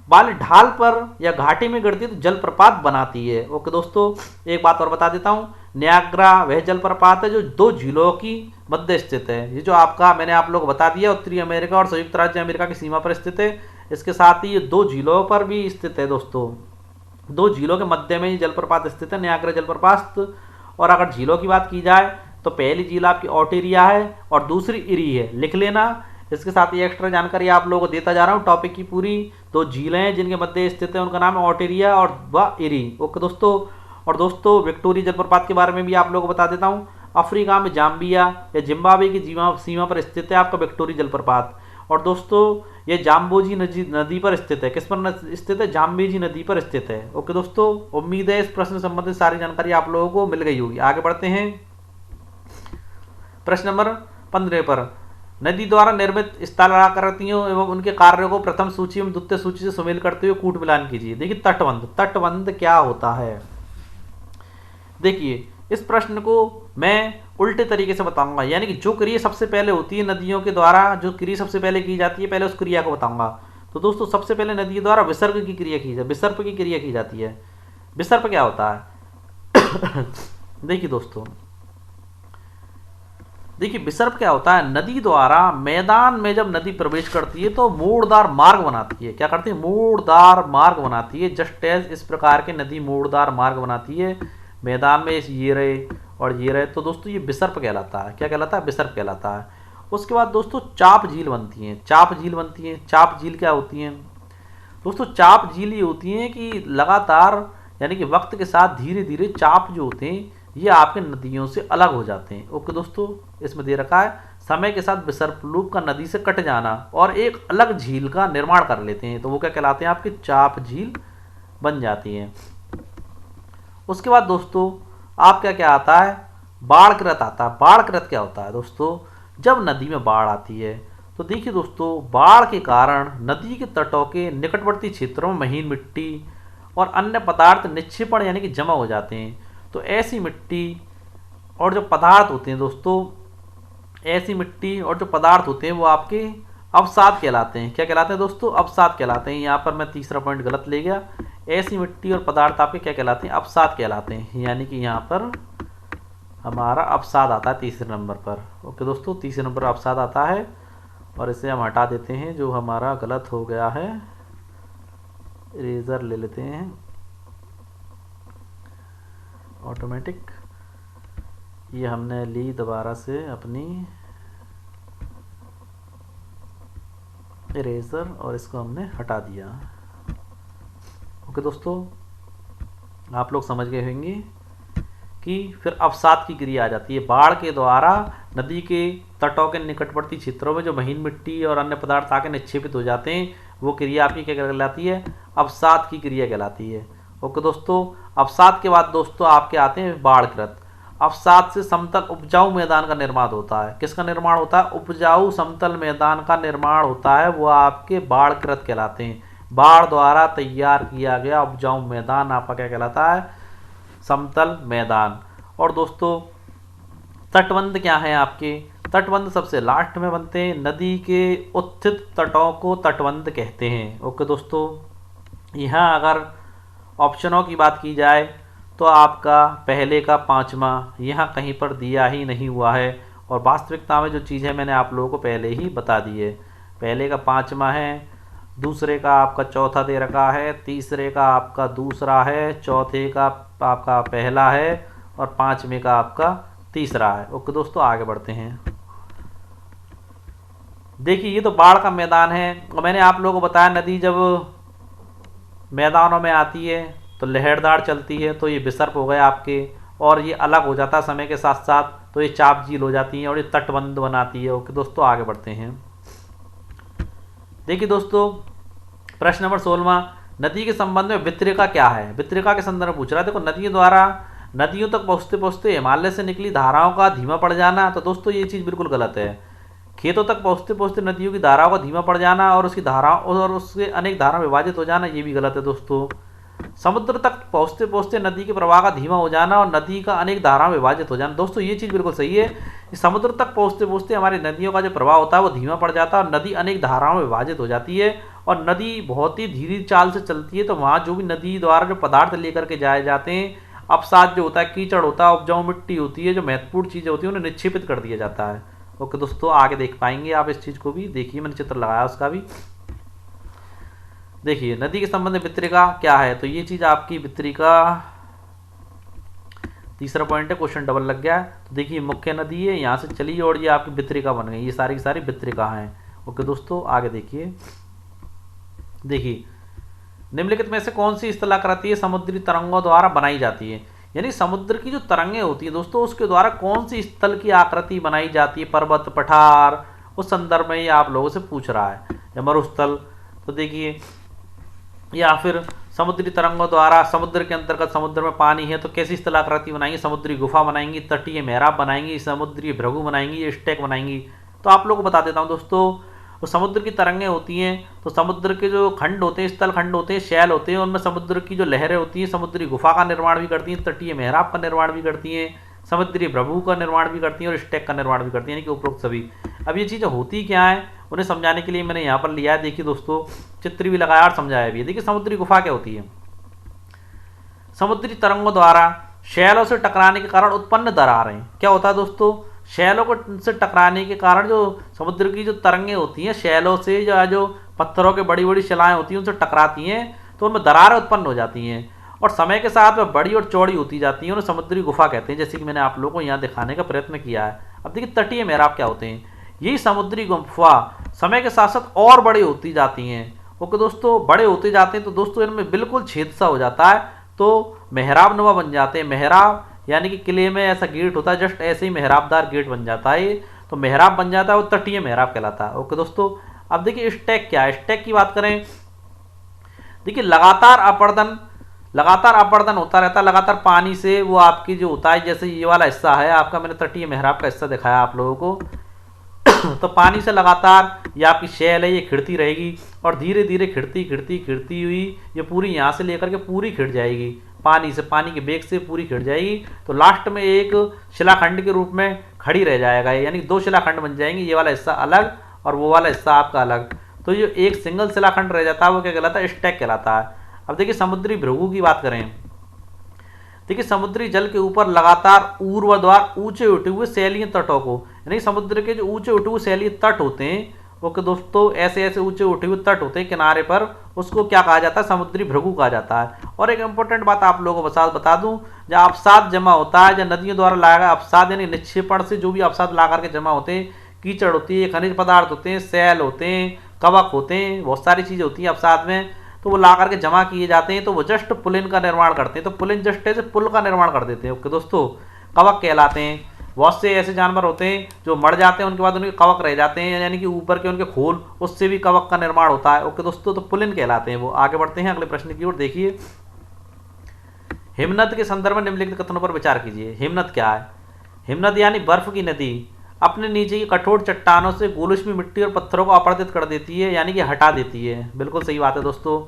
[SPEAKER 1] वाले ढाल पर या घाटी में गिरती है तो जलप्रपात बनाती है। ओके दोस्तों, एक बात और बता देता हूं, नियाग्रा वह जलप्रपात है जो दो झीलों की मध्य स्थित है। ये जो आपका मैंने आप लोग बता दिया उत्तरी अमेरिका और संयुक्त राज्य अमेरिका की सीमा पर स्थित है। इसके साथ ही ये दो झीलों पर भी स्थित है दोस्तों, दो झीलों के मध्य में ये जलप्रपात स्थित है, नियाग्रा जलप्रपात। और अगर झीलों की बात की जाए तो पहली झील आपकी ओटेरिया है और दूसरी इरी है, लिख लेना। इसके साथ ही एक्स्ट्रा जानकारी आप लोगों को देता जा रहा हूँ, टॉपिक की पूरी दो झीलें हैं जिनके मध्य स्थित है, उनका नाम है ओटेरिया और व इरी। ओके दोस्तों, और दोस्तों विक्टोरिया जलप्रपात के बारे में भी आप लोगों को बता देता हूँ। अफ्रीका में जाम्बिया या जिम्बाब्वे की सीमा पर स्थित है आपका विक्टोरिया जलप्रपात। और दोस्तों ये जाम्बोजी नदी पर स्थित है। किस पर स्थित है? जाम्बेजी नदी पर स्थित है। ओके दोस्तों, उम्मीद है इस प्रश्न से संबंधित सारी जानकारी आप लोगों को मिल गई होगी। आगे बढ़ते हैं प्रश्न नंबर 15 पर। नदी द्वारा निर्मित स्थलाकृतियों एवं उनके कार्यों को प्रथम सूची एवं द्वितीय सूची से सुमेल करते हुए कूट मिलान कीजिए। देखिए तटबंध, तटबंध क्या होता है? देखिए इस प्रश्न को मैं उल्टे तरीके से बताऊंगा, यानी कि जो क्रिया सबसे पहले होती है नदियों के द्वारा, जो क्रिया सबसे पहले की जाती है, पहले उस क्रिया को बताऊंगा। तो दोस्तों सबसे पहले नदी द्वारा विसर्ग की क्रिया की जाती है, विसर्प की क्रिया की जाती है। विसर्प क्या होता है? देखिए दोस्तों, देखिए विसर्प क्या होता है, नदी द्वारा मैदान में जब नदी प्रवेश करती है तो मोड़दार मार्ग बनाती है। क्या करती है? मोड़दार मार्ग बनाती है। जस्ट एज इस प्रकार के नदी मोड़दार मार्ग बनाती है मैदान में, ये रहे और ये रहे, तो दोस्तों ये विसर्प कहलाता है। क्या कहलाता है? विसर्प कहलाता है। उसके बाद दोस्तों चाप झील बनती है, चाप झील बनती है। चाप झील क्या होती है दोस्तों? चाप झील ये होती है कि लगातार यानी कि वक्त के साथ धीरे धीरे चाप जो होते हैं ये आपके नदियों से अलग हो जाते हैं। ओके दोस्तों, इसमें दे रखा है समय के साथ विसर्प लूप का नदी से कट जाना और एक अलग झील का निर्माण कर लेते हैं, तो वो क्या कहलाते हैं? आपकी चाप झील बन जाती है। उसके बाद दोस्तों आप क्या आता है? बाढ़कृत आता है। बाढ़कृत क्या होता है दोस्तों? जब नदी में बाढ़ आती है तो देखिए दोस्तों, बाढ़ के कारण नदी के तटों के निकटवर्ती क्षेत्रों में महीन मिट्टी और अन्य पदार्थ निक्षेपण यानी कि जमा हो जाते हैं। तो ऐसी मिट्टी और जो पदार्थ होते हैं दोस्तों, ऐसी मिट्टी और जो पदार्थ होते हैं वो आपके अवसाद कहलाते हैं। क्या कहलाते हैं दोस्तों? अवसाद कहलाते हैं। यहाँ पर मैं तीसरा पॉइंट गलत ले गया। ऐसी मिट्टी और पदार्थ आपके क्या कहलाते हैं? अवसाद कहलाते हैं। यानी कि यहाँ पर हमारा अवसाद आता है तीसरे नंबर पर। ओके दोस्तों, तीसरे नंबर पर अवसाद आता है और इसे हम हटा देते हैं, जो हमारा गलत हो गया है। इरेजर ले लेते हैं ऑटोमेटिक। ये हमने ली दोबारा से अपनी इरेजर और इसको हमने हटा दिया। ओके दोस्तों, आप लोग समझ गए होंगे कि फिर अवसाद की क्रिया आ जाती है। बाढ़ के द्वारा नदी के तटों के निकटवर्ती क्षेत्रों में जो महीन मिट्टी और अन्य पदार्थ आके निक्षेपित हो जाते हैं, वो क्रिया आपकी क्या कहलाती है? अवसाद की क्रिया कहलाती है। ओके दोस्तों, अवसाद के बाद दोस्तों आपके आते हैं बाढ़कृत। अवसाद से समतल उपजाऊ मैदान का निर्माण होता है। किसका निर्माण होता है? उपजाऊ समतल मैदान का निर्माण होता है, वो आपके बाढ़कृत कहलाते हैं। बाढ़ द्वारा तैयार किया गया उपजाऊ मैदान आपका क्या कहलाता है? समतल मैदान। और दोस्तों तटबंध क्या है आपके? तटबंध सबसे लास्ट में बनते हैं। नदी के उत्थित तटों को तटबंध कहते हैं। ओके दोस्तों, यहाँ अगर ऑप्शनों की बात की जाए तो आपका पहले का 5वां यहाँ कहीं पर दिया ही नहीं हुआ है, और वास्तविकता में जो चीज़ है मैंने आप लोगों को पहले ही बता दी है। पहले का 5वां है, दूसरे का आपका चौथा दे रखा है, तीसरे का आपका दूसरा है, चौथे का आपका पहला है और 5वें का आपका तीसरा है। ओके दोस्तों, आगे बढ़ते हैं। देखिए, ये तो बाढ़ का मैदान है और मैंने आप लोगों को बताया नदी जब मैदानों में आती है तो लहरदार चलती है, तो ये विसर्प हो गए आपके, और ये अलग हो जाता है समय के साथ साथ, तो ये चाप झील हो जाती है और ये तटबंध बनाती है। ओके दोस्तों, आगे बढ़ते हैं। देखिए दोस्तों, प्रश्न नंबर 16, नदी के संबंध में वितरिका क्या है? वितरिका के संदर्भ में पूछ रहा है। देखो, नदियों तक पहुँचते पहुँचते हिमालय से निकली धाराओं का धीमा पड़ जाना, तो दोस्तों ये चीज़ बिल्कुल गलत है। खेतों तक पहुँचते पहुँचते नदियों की धाराओं का धीमा पड़ जाना और उसकी धाराओं और उसके अनेक धाराएं विभाजित हो जाना, ये भी गलत है दोस्तों। समुद्र तक पहुँचते पहुँचते नदी के प्रवाह का धीमा हो जाना और नदी का अनेक धाराएं विभाजित हो जाना, दोस्तों ये चीज़ बिल्कुल सही है। समुद्र तक पहुँचते पहुँचते हमारी नदियों का जो प्रवाह होता है वो धीमा पड़ जाता है और नदी अनेक धाराओं में विभाजित हो जाती है, और नदी बहुत ही धीरे चाल से चलती है। तो वहाँ जो भी नदी द्वारा जो पदार्थ लेकर के जाए जाते हैं, अवसाद जो होता है, कीचड़ होता है, उपजाऊ मिट्टी होती है, जो महत्वपूर्ण चीज़ें होती है, उन्हें निक्षेपित कर दिया जाता है। ओके दोस्तों, आगे देख पाएंगे आप इस चीज़ को भी। देखिए, मैंने चित्र लगाया उसका भी। देखिए, नदी के संबंध में वितरिका क्या है? तो ये चीज़ आपकी वितरिका तीसरा पॉइंट है, क्वेश्चन डबल लग गया। तो देखिए, मुख्य नदी है, यहाँ से चली और ये आपकी वितरिका बन गई। ये सारी की सारी वितरिका हैं। ओके दोस्तों, आगे देखिए। देखिए, निम्नलिखित में से कौन सी स्थलाकृति समुद्री तरंगों द्वारा बनाई जाती है? यानी समुद्र की जो तरंगें होती है दोस्तों, उसके द्वारा कौन सी स्थल की आकृति बनाई जाती है? पर्वत, पठार, उस संदर्भ में ये आप लोगों से पूछ रहा है, या मरुस्थल। तो देखिए, या फिर समुद्री तरंगों द्वारा समुद्र के अंतर्गत समुद्र में पानी है तो कैसी स्थलाकृति बनाएंगी? समुद्री गुफा बनाएंगी, तटीय मेहराब बनाएंगी, समुद्री भृगु बनाएंगी, स्टैक बनाएंगी। तो आप लोगों को बता देता हूँ दोस्तों, तो समुद्र की तरंगें होती हैं तो समुद्र के जो खंड होते हैं, स्थल खंड होते हैं, शैल होते हैं, उनमें समुद्र की जो लहरें होती हैं समुद्री गुफा का निर्माण भी करती हैं, तटीय मेहराब का निर्माण भी करती हैं, समुद्री भृगु का निर्माण भी करती हैं और स्टैक का निर्माण भी करती हैं, यानी कि उपरोक्त सभी। अब ये चीज़ें होती क्या है उन्हें समझाने के लिए मैंने यहाँ पर लिया है। देखिए दोस्तों, चित्र भी लगाया और समझाया भी है। देखिए, समुद्री गुफा क्या होती है? समुद्री तरंगों द्वारा शैलों से टकराने के कारण उत्पन्न दरारें। क्या होता है दोस्तों? शैलों को से टकराने के कारण जो समुद्र की जो तरंगें होती हैं, शैलों से जो पत्थरों के बड़ी बड़ी शिलाएं होती हैं उनसे टकराती हैं, तो उनमें दरारें उत्पन्न हो जाती हैं और समय के साथ वह बड़ी और चौड़ी होती जाती हैं। उन्हें समुद्री गुफा कहते हैं, जैसे कि मैंने आप लोगों को यहाँ दिखाने का प्रयत्न किया है। अब देखिए, तटीय मेहराब क्या होते हैं? यही समुद्री गुफा समय के साथ साथ और बड़ी होती जाती हैं। ओके दोस्तों, बड़े होते जाते हैं तो दोस्तों इनमें बिल्कुल छेद सा हो जाता है, तो मेहराब नुमा बन जाते हैं। मेहराब यानी कि किले में ऐसा गेट होता है, जस्ट ऐसे ही मेहराबदार गेट बन जाता है, तो मेहराब बन जाता है, वो तटीय मेहराब कहलाता है। ओके दोस्तों, अब देखिए स्टैक क्या है। स्टैक की बात करें, देखिए लगातार अपर्दन होता रहता है, लगातार पानी से वो आपकी जो होता है, जैसे ये वाला हिस्सा है आपका, मैंने तटीय मेहराब का हिस्सा दिखाया आप लोगों को तो पानी से लगातार ये आपकी शैल है, ये खिड़ती रहेगी और धीरे धीरे खिड़ती हुई ये पूरी यहाँ से लेकर के पूरी खिड़ जाएगी, पानी के बेग से पूरी खिड़ जाएगी। तो लास्ट में एक शिलाखंड के रूप में खड़ी रह जाएगा, यानी दो शिलाखंड बन जाएंगे, ये वाला हिस्सा अलग और वो वाला हिस्सा आपका अलग। तो जो एक सिंगल शिलाखंड रह जाता है वो क्या कहलाता है, स्टैक कहलाता है। अब देखिए समुद्री भृगु की बात करें। देखिए समुद्री जल के ऊपर लगातार ऊर्ध्वाधर ऊंचे उठे हुए शैलीय तटों को, यानी समुद्र के जो ऊंचे उठे हुए शैलीय तट होते हैं, ओके दोस्तों, ऐसे ऐसे ऊंचे उठे हुए तट होते हैं किनारे पर, उसको क्या कहा जाता है, समुद्री भृगु कहा जाता है। और एक इंपॉर्टेंट बात आप लोगों को बता दूं, जब अवसाद जमा होता है, जब नदियों द्वारा लाया गया अवसाद यानी निक्षेपण से जो भी अवसाद ला करके जमा होते हैं, कीचड़ होती है, खनिज पदार्थ होते हैं, सैल होते हैं, कवक होते हैं, बहुत सारी चीजें होती हैं अवसाद में, तो वो ला करके जमा किए जाते हैं, तो वो जस्ट पुलिन का निर्माण करते हैं। तो पुलिन जस्ट ऐसे पुल का निर्माण कर देते हैं। ओके दोस्तों, कवक कहलाते हैं। बहुत से ऐसे जानवर होते हैं जो मर जाते हैं, उनके बाद उनके कवक रह जाते हैं, यानी कि ऊपर के उनके खोल, उससे भी कवक का निर्माण होता है। ओके दोस्तों, तो पुलिन कहलाते हैं वो। आगे बढ़ते हैं अगले प्रश्न की ओर। देखिए हिमनद के संदर्भ में निम्नलिखित कथनों पर विचार कीजिए। हिमनद क्या है? हिमनद यानी बर्फ की नदी अपने नीचे की कठोर चट्टानों से गोलुष्मी मिट्टी और पत्थरों को अपरदित कर देती है, यानी कि हटा देती है। बिल्कुल सही बात है दोस्तों।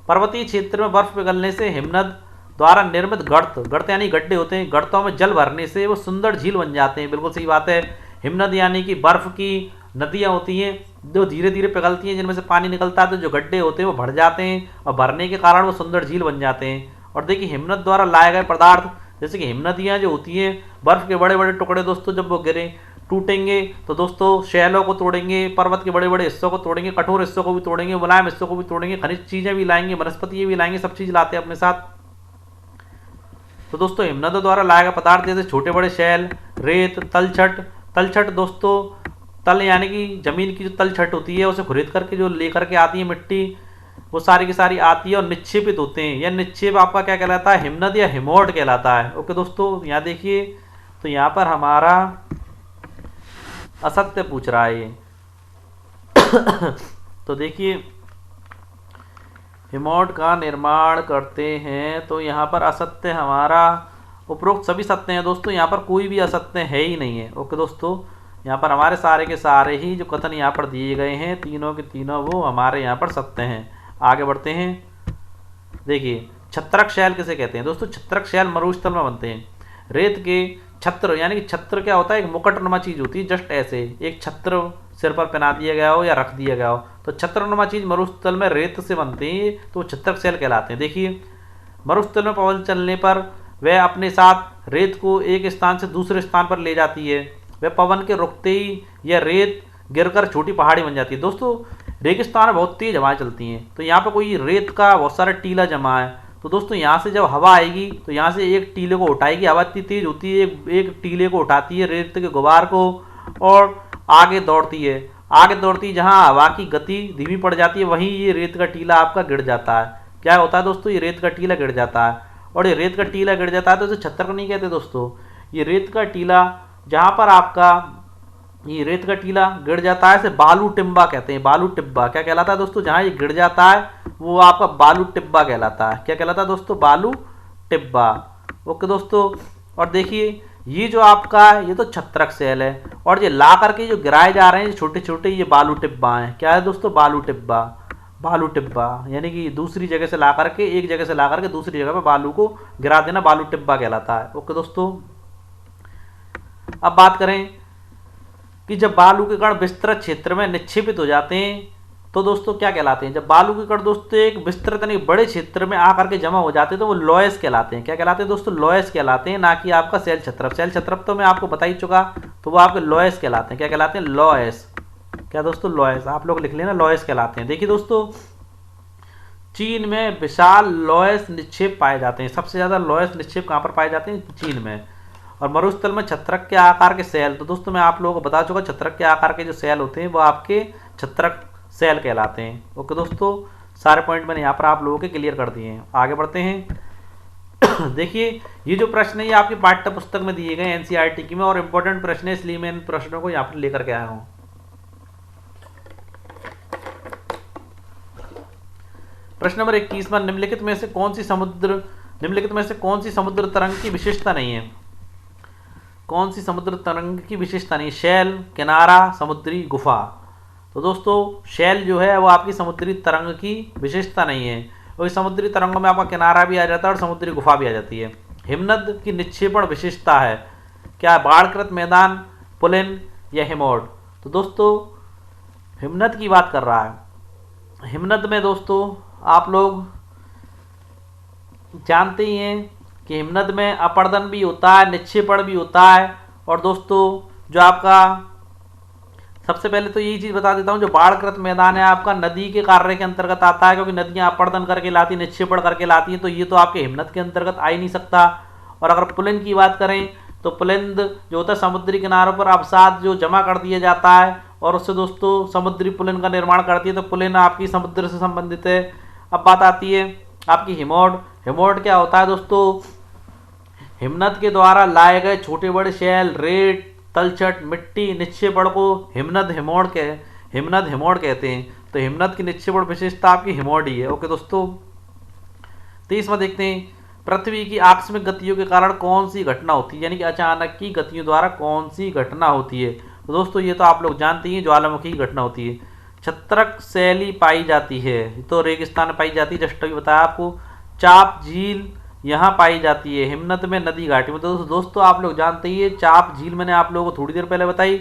[SPEAKER 1] पर्वतीय क्षेत्र में बर्फ पिघलने से हिमनद द्वारा निर्मित गर्त यानी गड्ढे होते हैं, गर्तों में जल भरने से वो सुंदर झील बन जाते हैं। बिल्कुल सही बात है। हिमनद यानी कि बर्फ की नदियाँ होती हैं जो धीरे धीरे पिघलती हैं, जिनमें से पानी निकलता है, तो जो गड्ढे होते हैं वो भर जाते हैं और भरने के कारण वो सुंदर झील बन जाते हैं। और देखिए हिमनद द्वारा लाए गए पदार्थ, जैसे कि हिमनदियाँ जो होती हैं, बर्फ के बड़े बड़े टुकड़े दोस्तों जब वो गिरे टूटेंगे तो दोस्तों शैलों को तोड़ेंगे, पर्वत के बड़े बड़े हिस्सों को तोड़ेंगे, कठोर हिस्सों को भी तोड़ेंगे, मुलायम हिस्सों को भी तोड़ेंगे, खनिज चीजें भी लाएंगे, वनस्पति भी लाएंगे, सब चीज लाते हैं अपने साथ। तो दोस्तों हिमनदों द्वारा लाए गए पदार्थ जैसे छोटे बड़े शैल, रेत, तलछट दोस्तों, तल यानी कि जमीन की जो तलछट होती है उसे खुरीद करके जो लेकर के आती है मिट्टी, वो सारी की सारी आती है और निक्षेपित होते हैं। यह निक्षेप आपका क्या कहलाता है, हिमनद या हिमोट कहलाता है। ओके दोस्तों, यहाँ देखिए तो यहाँ पर हमारा असत्य पूछ रहा है ये तो देखिए हिमोट का निर्माण करते हैं, तो यहाँ पर असत्य हमारा, उपरोक्त सभी सत्य हैं दोस्तों, यहाँ पर कोई भी असत्य है ही नहीं है। ओके दोस्तों, यहाँ पर हमारे सारे के सारे ही जो कथन यहाँ पर दिए गए हैं, तीनों के तीनों वो हमारे यहाँ पर सत्य हैं। आगे बढ़ते हैं। देखिए छत्रक शैल किसे कहते हैं दोस्तों? छत्रक शैल मरुस्थल में बनते हैं। रेत के छत्र, यानी कि छत्र क्या होता है, एक मुकुटनुमा चीज होती है, जस्ट ऐसे एक छत्र सिर पर पहना दिया गया हो या रख दिया गया हो, तो छत्रनुमा चीज मरुस्थल में रेत से बनती है, तो छत्रक शैल कहलाते हैं। देखिए मरुस्थल में पवन चलने पर वह अपने साथ रेत को एक स्थान से दूसरे स्थान पर ले जाती है। वह पवन के रुकते ही यह रेत गिरकर छोटी पहाड़ी बन जाती है। दोस्तों रेगिस्तान में बहुत तेज हवाएं चलती हैं, तो यहाँ पर कोई रेत का बहुत सारा टीला जमा है, तो दोस्तों यहाँ से जब हवा आएगी तो यहाँ से एक टीले को उठाएगी, हवा इतनी तेज होती है, एक टीले को उठाती है रेत के गुबार को और आगे दौड़ती है, जहाँ हवा की गति धीमी पड़ जाती है, वहीं ये रेत का टीला आपका गिर जाता है। क्या होता है दोस्तों, ये रेत का टीला गिर जाता है, और ये रेत का टीला गिर जाता है तो इसे छत्रक नहीं कहते दोस्तों, ये रेत का टीला जहाँ पर आपका ये रेत का टीला गिर जाता है इसे बालू टिब्बा कहते हैं। बालू टिब्बा क्या कहलाता है दोस्तों, जहाँ ये गिर जाता है वो आपका बालू टिब्बा कहलाता है। क्या कहलाता है दोस्तों, बालू टिब्बा। ओके दोस्तों, और देखिए ये जो आपका ये तो छत्रक शैल है, और ये ला करके जो गिराए जा रहे हैं छोटे छोटे, ये बालू टिब्बा हैं। क्या है दोस्तों, बालू टिब्बा। बालू टिब्बा यानी कि दूसरी जगह से ला करके, एक जगह से ला करके दूसरी जगह पर बालू को गिरा देना, बालू टिब्बा कहलाता है। ओके दोस्तों, अब बात करें कि जब बालू के कण विस्तृत क्षेत्र में निक्षेपित हो जाते हैं तो दोस्तों क्या कहलाते हैं? जब बालू के कण दोस्तों एक विस्तृत यानी बड़े क्षेत्र में आकर के जमा हो जाते हैं तो वो लॉयस कहलाते हैं। क्या कहलाते हैं दोस्तों? लॉयस कहलाते हैं, ना कि आपका शैल छत्रप। शैल छत्रप तो मैं आपको बता ही चुका, तो वो आपके लॉयस कहलाते हैं। क्या कहलाते हैं? लॉयस। क्या दोस्तों? लॉयस। आप लोग लिख लेना, लॉयस कहलाते हैं। देखिए दोस्तों, चीन में विशाल लॉयस निक्षेप पाए जाते हैं। सबसे ज्यादा लॉयस निक्षेप कहाँ पर पाए जाते हैं? चीन में। और मरुस्थल में छत्रक के आकार के शैल, तो दोस्तों मैं आप लोगों को बता चुका, छत्रक के आकार के जो शैल होते हैं वो आपके छत्रक शैल कहलाते हैं। ओके दोस्तों, सारे पॉइंट मैंने यहाँ पर आप लोगों के क्लियर कर दिए हैं। आगे बढ़ते हैं। देखिए ये जो प्रश्न है ये आपकी पाठ्य पुस्तक में दिए गए एनसीईआरटी की में, और इंपॉर्टेंट प्रश्न है, इसलिए मैं इन प्रश्नों को यहाँ पर लेकर के आया हूँ। प्रश्न नंबर 21 में निम्नलिखित में से कौन सी समुद्र तरंग की विशेषता नहीं है? कौन सी समुद्र तरंग की विशेषता नहीं? शैल, किनारा, समुद्री गुफा। तो दोस्तों शैल जो है वो आपकी समुद्री तरंग की विशेषता नहीं है, और समुद्री तरंगों में आपका किनारा भी आ जाता है और समुद्री गुफा भी आ जाती है। हिमनद की निक्षेपण विशेषता है क्या? बाढ़कृत मैदान, पुलिन या हिमोट? तो दोस्तों हिमनद की बात कर रहा है। हिमनद में दोस्तों आप लोग जानते ही हैं कि हिमनद में अपर्दन भी होता है, निक्षेपण भी होता है। और दोस्तों जो आपका सबसे पहले तो यही चीज़ बता देता हूँ, जो बाढ़कृत मैदान है आपका नदी के कार्य के अंतर्गत आता है, क्योंकि नदियाँ अपर्दन करके लाती हैं, निक्षेपण करके लाती हैं, तो ये तो आपके हिमनद के अंतर्गत आ ही नहीं सकता। और अगर पुलिन की बात करें तो पुलिंद जो होता है समुद्री किनारों पर अवसाद जो जमा कर दिया जाता है और उससे दोस्तों समुद्री पुलिन का निर्माण करती है, तो पुलिन आपकी समुद्र से संबंधित है। अब बात आती है आपकी हिमोड। हिमोड क्या होता है दोस्तों? हिमनद के द्वारा लाए गए छोटे बड़े शैल, रेत, तलछट, मिट्टी, निक्षेपण को हिमनद हिमोड कहते हैं। तो हिमनद की निक्षेपण विशेषता आपकी हिमोड ही है। ओके दोस्तों, 30वां देखते हैं, पृथ्वी की आकस्मिक गतियों के कारण कौन सी घटना होती है, यानी कि अचानक की गतियों द्वारा कौन सी घटना होती है। तो दोस्तों ये तो आप लोग जानते हैं, ज्वालामुखी की घटना होती है। छत्रक शैली पाई जाती है, तो रेगिस्तान में पाई जाती है, जस्ट अभी बताया आपको। चाप झील यहाँ पाई जाती है, हिमनद में, नदी घाटी में। तो दोस्तों आप लोग जानते ही है, चाप झील मैंने आप लोगों को थोड़ी देर पहले बताई,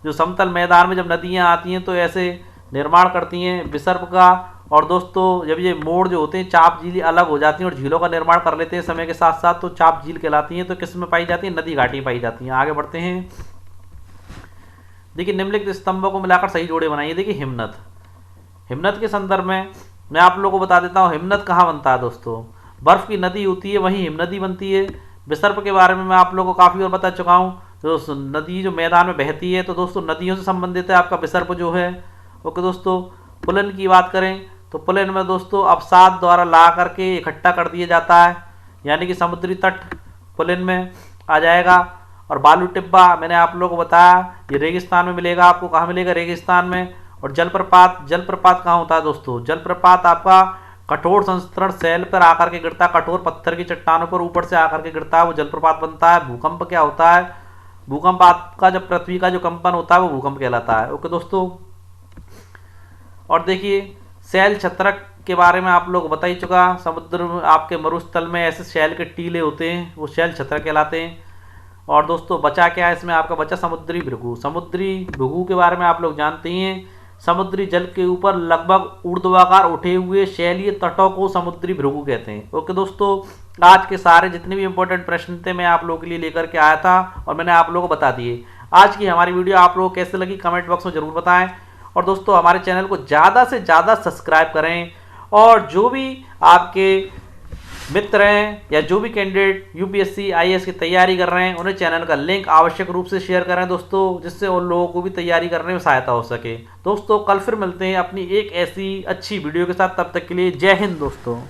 [SPEAKER 1] जो समतल मैदान में जब नदियाँ आती हैं तो ऐसे निर्माण करती हैं विसर्प का। और दोस्तों जब ये मोड़ जो होते हैं चाप झील अलग हो जाती हैं और झीलों का निर्माण कर लेते हैं समय के साथ साथ, तो चाप झील कहलाती हैं। तो किस में पाई जाती है? नदी घाटी में पाई जाती हैं। आगे बढ़ते हैं, देखिए निम्नलिखित स्तंभों को मिलाकर सही जोड़े बनाइए। देखिए हिमनद के संदर्भ में मैं आप लोगों को बता देता हूँ, हिमनद कहाँ बनता है दोस्तों? बर्फ की नदी होती है वहीं हिमनदी बनती है। विसर्प के बारे में मैं आप लोगों को काफ़ी और बता चुका हूँ, तो नदी जो मैदान में बहती है, तो दोस्तों नदियों से संबंधित है आपका विसर्प जो है। ओके दोस्तों, पुलिन की बात करें तो पुलिन में दोस्तों अवसाद द्वारा ला करके इकट्ठा कर दिया जाता है, यानी कि समुद्री तट पुलिन में आ जाएगा। और बालू टिब्बा मैंने आप लोगों को बताया, ये रेगिस्तान में मिलेगा आपको। कहाँ मिलेगा? रेगिस्तान में। और जलप्रपात कहाँ होता है दोस्तों? जलप्रपात आपका कठोर संस्तरण शैल पर आकर के गिरता है, कठोर पत्थर की चट्टानों पर ऊपर से आकर के गिरता है, वो जलप्रपात बनता है। भूकंप क्या होता है? भूकंप आपका जब पृथ्वी का जो कंपन होता है वो भूकंप कहलाता है। ओके दोस्तों, और देखिए शैल छत्रक के बारे में आप लोग बता ही चुका। समुद्र में आपके मरुस्थल में ऐसे शैल के टीले होते हैं, वो शैल छत्रक कहलाते हैं। और दोस्तों बचा क्या है इसमें? आपका बचा समुद्री भृगु। समुद्री भृगु के बारे में आप लोग जानते ही हैं, समुद्री जल के ऊपर लगभग ऊर्ध्वाकार उठे हुए शैलीय तटों को समुद्री भृगु कहते हैं। ओके दोस्तों, आज के सारे जितने भी इंपॉर्टेंट प्रश्न थे मैं आप लोगों के लिए लेकर के आया था और मैंने आप लोगों को बता दिए। आज की हमारी वीडियो आप लोगों को कैसे लगी कमेंट बॉक्स में जरूर बताएं। और दोस्तों हमारे चैनल को ज़्यादा से ज़्यादा सब्सक्राइब करें, और जो भी आपके मित्र हैं या जो भी कैंडिडेट यूपीएससी आईएएस की तैयारी कर रहे हैं, उन्हें चैनल का लिंक आवश्यक रूप से शेयर करें दोस्तों, जिससे उन लोगों को भी तैयारी करने में सहायता हो सके। दोस्तों कल फिर मिलते हैं अपनी एक ऐसी अच्छी वीडियो के साथ, तब तक के लिए जय हिंद दोस्तों।